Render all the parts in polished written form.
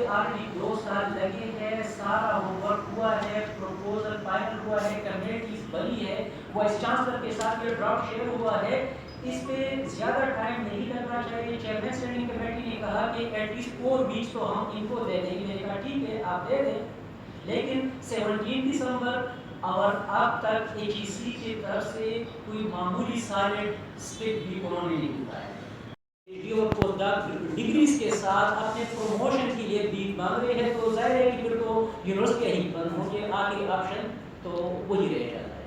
Already 2 سال لگے ہیں، سارا ہوم ورک ہوا ہے، پروپوزل فائنل ہوا ہے، کمیٹیز بنی ہے، وائس چانسلر کے ساتھ یہ ڈرافٹ شیئر ہوا ہے، اس پہ زیادہ ٹائم نہیں لگنا چاہیے۔ چیئرمین اسٹینڈنگ کمیٹی نے کہا کہ ایٹ لیسٹ 4 ویکس تو ہم ان کو دے دیں گے۔ میں نے کہا ٹھیک ہے آپ دے دیں، لیکن 17 دسمبر اور اب تک ایچ ای سی کی طرف سے کوئی معمولی سالڈ اسٹیپ بھی انہوں نے نہیں اٹھایا۔ ڈگریز کے ساتھ اپنے پروموشن کے لیے بھی مانگ رہے ہیں، تو ظاہر ہے کہ پھر تو یونیورسٹیاں ہی بند ہوں گے، آگے آپشن تو وہی رہ جاتا ہے۔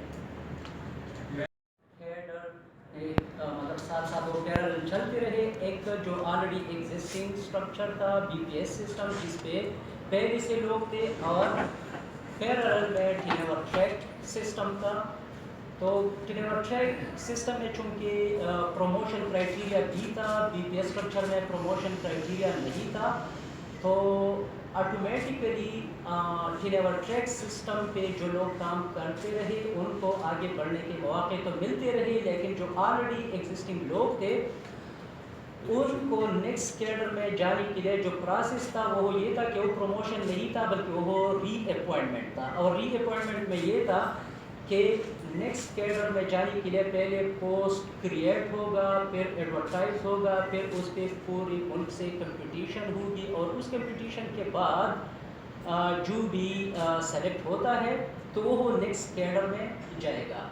مطلب ساتھ ساتھ وہ پیرل چلتے رہے۔ ایک جو آلریڈی ایگزسٹنگ اسٹرکچر تھا بی پی ایس سسٹم، جس پہ پہلے سے لوگ تھے، اور پیرل میں ٹینور ٹریک سسٹم تھا۔ تو ٹینور ٹریک سسٹم میں چونکہ پروموشن کرائٹیریا بھی تھا، بی پی ایس اسٹرکچر میں پروموشن کرائٹیریا نہیں تھا، تو آٹومیٹیکلی ٹینور ٹریک سسٹم پہ جو لوگ کام کرتے رہے ان کو آگے بڑھنے کے مواقع تو ملتے رہے، لیکن جو آلریڈی ایگزسٹنگ لوگ تھے ان کو نیکسٹ کیڈر میں جانے کے لیے جو پروسیس تھا وہ یہ تھا کہ وہ پروموشن نہیں تھا بلکہ وہ ری اپوائنٹمنٹ تھا۔ اور ری اپوائنٹمنٹ میں یہ تھا کہ نیکسٹ کیڈر میں جانے کے لیے پہلے پوسٹ کریٹ ہوگا، پھر ایڈورٹائز ہوگا، پھر اس پہ پوری ملک سے کمپٹیشن ہوگی، اور اس کمپٹیشن کے بعد جو بھی سلیکٹ ہوتا ہے تو وہ نیکسٹ کیڈر میں جائے گا۔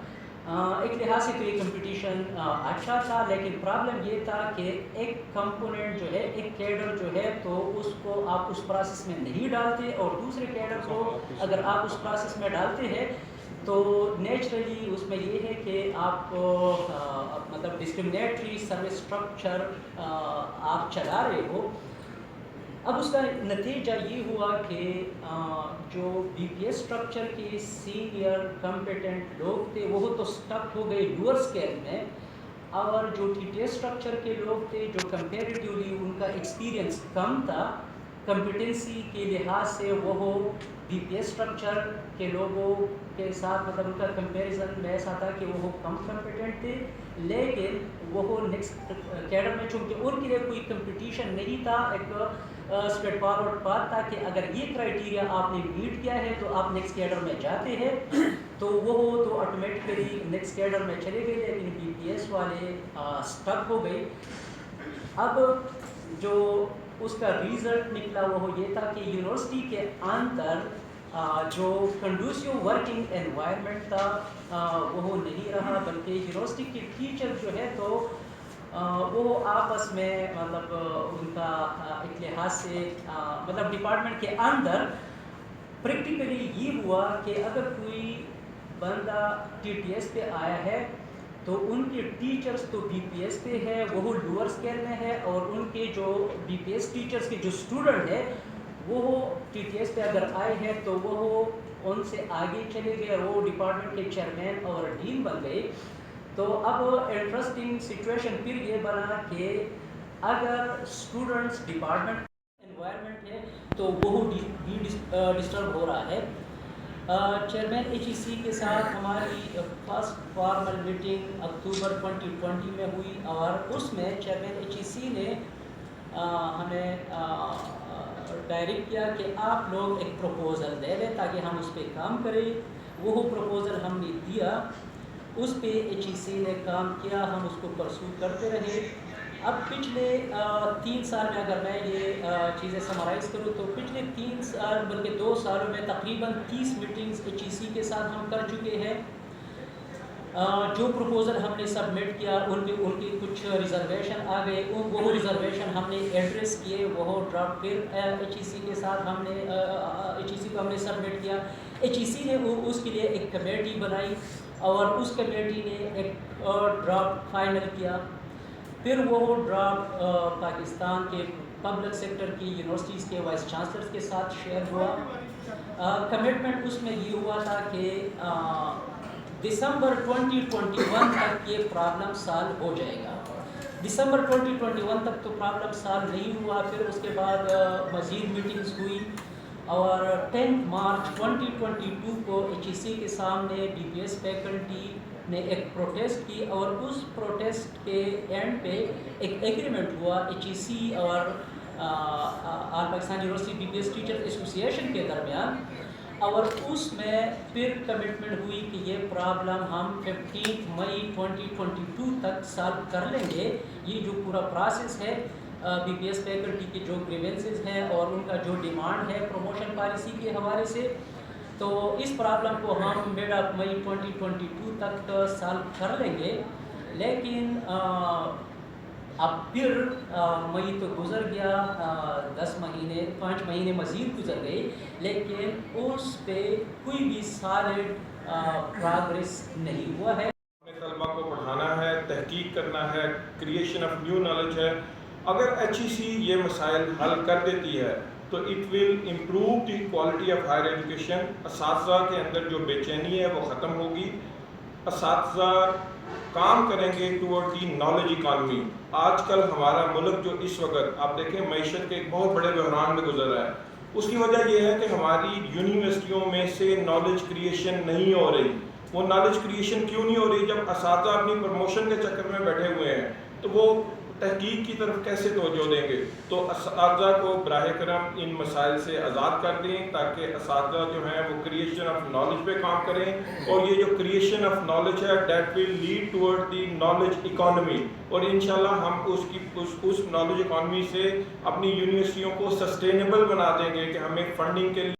ایک لحاظ سے تو یہ کمپٹیشن اچھا تھا، لیکن پرابلم یہ تھا کہ ایک کمپوننٹ جو ہے، ایک کیڈر جو ہے، تو اس کو آپ اس پروسیس میں نہیں ڈالتے، اور دوسرے کیڈر کو اگر آپ اس پروسیس میں ڈالتے ہیں تو نیچرلی اس میں یہ ہے کہ آپ مطلب ڈسکریمنیٹری سروس اسٹرکچر آپ چلا رہے ہو۔ اب اس کا نتیجہ یہ ہوا کہ جو بی پی ایس اسٹرکچر کے سینئر کمپیٹنٹ لوگ تھے وہ تو سٹک ہو گئے لوور اسکیل میں، اور جو ٹی ٹی ایس اسٹرکچر کے لوگ تھے جو کمپیریٹیولی ان کا ایکسپیرینس کم تھا کمپیٹنسی کے لحاظ سے، وہ بی پی ایس اسٹرکچر کے لوگوں کے ساتھ مطلب ان کا کمپیریزن میں ایسا تھا کہ وہ کم کمپیٹنٹ تھے، لیکن وہ نیکسٹ کیڈر میں چونکہ ان کے لیے کوئی کمپٹیشن نہیں تھا، ایک اسٹریٹ فارورڈ بات تھا کہ اگر یہ کرائٹیریا آپ نے میٹ کیا ہے تو آپ نیکسٹ کیڈر میں جاتے ہیں، تو وہ تو آٹومیٹکلی نیکسٹ کیڈر میں چلے گئے، لیکن بی پی ایس والے اسٹک ہو گئے۔ اب جو اس کا ریزلٹ نکلا وہ یہ تھا کہ یونیورسٹی کے اندر جو کنڈوسیو ورکنگ انوائرمنٹ تھا وہ نہیں رہا، بلکہ یونیورسٹی کے ٹیچر جو ہے تو وہ آپس میں مطلب ان کا ایک لحاظ سے مطلب ڈپارٹمنٹ کے اندر پریکٹیکلی یہ ہوا کہ اگر کوئی بندہ ٹی ٹی ایس پہ آیا ہے تو ان کے ٹیچرز تو بی پی ایس پہ ہے، وہ لوور اسکیل میں ہے، اور ان کے جو بی پی ایس ٹیچرز کے جو اسٹوڈنٹ ہے وہ ٹی ٹی ایس پہ اگر آئے ہیں تو وہ ان سے آگے چلے گئے، وہ ڈپارٹمنٹ کے چیئرمین اور ڈین بن گئے۔ تو اب انٹرسٹنگ سچویشن پھر یہ بنا کہ اگر اسٹوڈنٹس ڈپارٹمنٹ انوائرمنٹ ہے تو وہ بھی ڈسٹرب ہو رہا ہے۔ چیئرمین ایچ ای سی کے ساتھ ہماری فرسٹ فارمل میٹنگ اکتوبر 2020 میں ہوئی، اور اس میں چیئرمین ایچ ای سی نے ہمیں ڈائریکٹ کیا کہ آپ لوگ ایک پروپوزل دے دیں تاکہ ہم اس پہ کام کریں۔ وہ پروپوزل ہم نے دیا، اس پہ ایچ ای سی نے کام کیا، ہم اس کو پرسو کرتے رہے۔ اب پچھلے 3 سال میں اگر میں یہ چیزیں سمرائز کروں تو پچھلے 3 سال بلکہ 2 سالوں میں تقریباً 30 میٹنگز ایچ ای سی کے ساتھ ہم کر چکے ہیں۔ جو پروپوزل ہم نے سبمٹ کیا ان کے کچھ ریزرویشن آ گئے، وہ ریزرویشن ہم نے ایڈریس کیے، وہ ڈرافٹ پھر ایچ ای سی کے ساتھ ہم نے ایچ ای سی کو ہم نے سبمٹ کیا۔ ایچ ای سی نے اس کے لیے ایک کمیٹی بنائی، اور اس کمیٹی نے ایک ڈرافٹ فائنل کیا، پھر وہ ڈرافٹ پاکستان کے پبلک سیکٹر کی یونیورسٹیز کے وائس چانسلرز کے ساتھ شیئر ہوا۔ کمٹمنٹ اس میں یہ ہوا تھا کہ دسمبر 2021 تک یہ پرابلم سالو ہو جائے گا۔ دسمبر 2021 تک تو پرابلم سالو نہیں ہوا، پھر اس کے بعد مزید میٹنگز ہوئی، اور 10 مارچ 2022 کو ایچ ای سی کے سامنے بی پی ایس فیکلٹی نے ایک پروٹیسٹ کی، اور اس پروٹیسٹ کے اینڈ پہ ایک ایگریمنٹ ہوا ایچ ای سی اور all Pakistan university B P S teacher association کے درمیان، اور اس میں پھر کمٹمنٹ ہوئی کہ یہ پرابلم ہم 15 مئی 2022 تک سالو کر لیں گے. یہ جو پورا پروسیس ہے بی پی ایس فیکلٹی کے جو گریونسز ہیں اور ان کا جو ڈیمانڈ ہے پروموشن پالیسی کے حوالے سے، تو اس پرابلم کو ہم مڈ آف مئی 2022 تک سالو کر لیں گے. لیکن اب پھر مئی تو گزر گیا، 5 مہینے مزید گزر گئے، لیکن اس پہ کوئی بھی سالڈ پروگریس نہیں ہوا ہے. طلبا کو پڑھانا ہے، تحقیق کرنا ہے، کریشن آف نیو نالج ہے. اگر ایچ ای سی یہ مسائل حل کر دیتی ہے تو it will improve the quality of higher education. اساتذہ کے اندر جو بے چینی ہے وہ ختم ہوگی. اساتذہ کام کریں گے ٹورڈ دی نالج اکانومی. آج کل ہمارا ملک جو اس وقت آپ دیکھیں معیشت کے ایک بہت بڑے بحران میں گزر رہا ہے، اس کی وجہ یہ ہے کہ ہماری یونیورسٹیوں میں سے نالج کریشن نہیں ہو رہی. وہ نالج کریشن کیوں نہیں ہو رہی؟ جب اساتذہ اپنی پروموشن کے چکر میں بیٹھے ہوئے ہیں تو وہ تحقیق کی طرف کیسے توجہ دیں گے؟ تو اساتذہ کو براہ کرم ان مسائل سے آزاد کر دیں تاکہ اساتذہ جو ہیں وہ کریشن آف نالج پہ کام کریں. اور یہ جو کریشن آف نالج ہے that will lead toward the knowledge economy. اور انشاءاللہ ہم اس نالج اکانومی سے اپنی یونیورسٹیوں کو سسٹینیبل بنا دیں گے کہ ہمیں فنڈنگ کے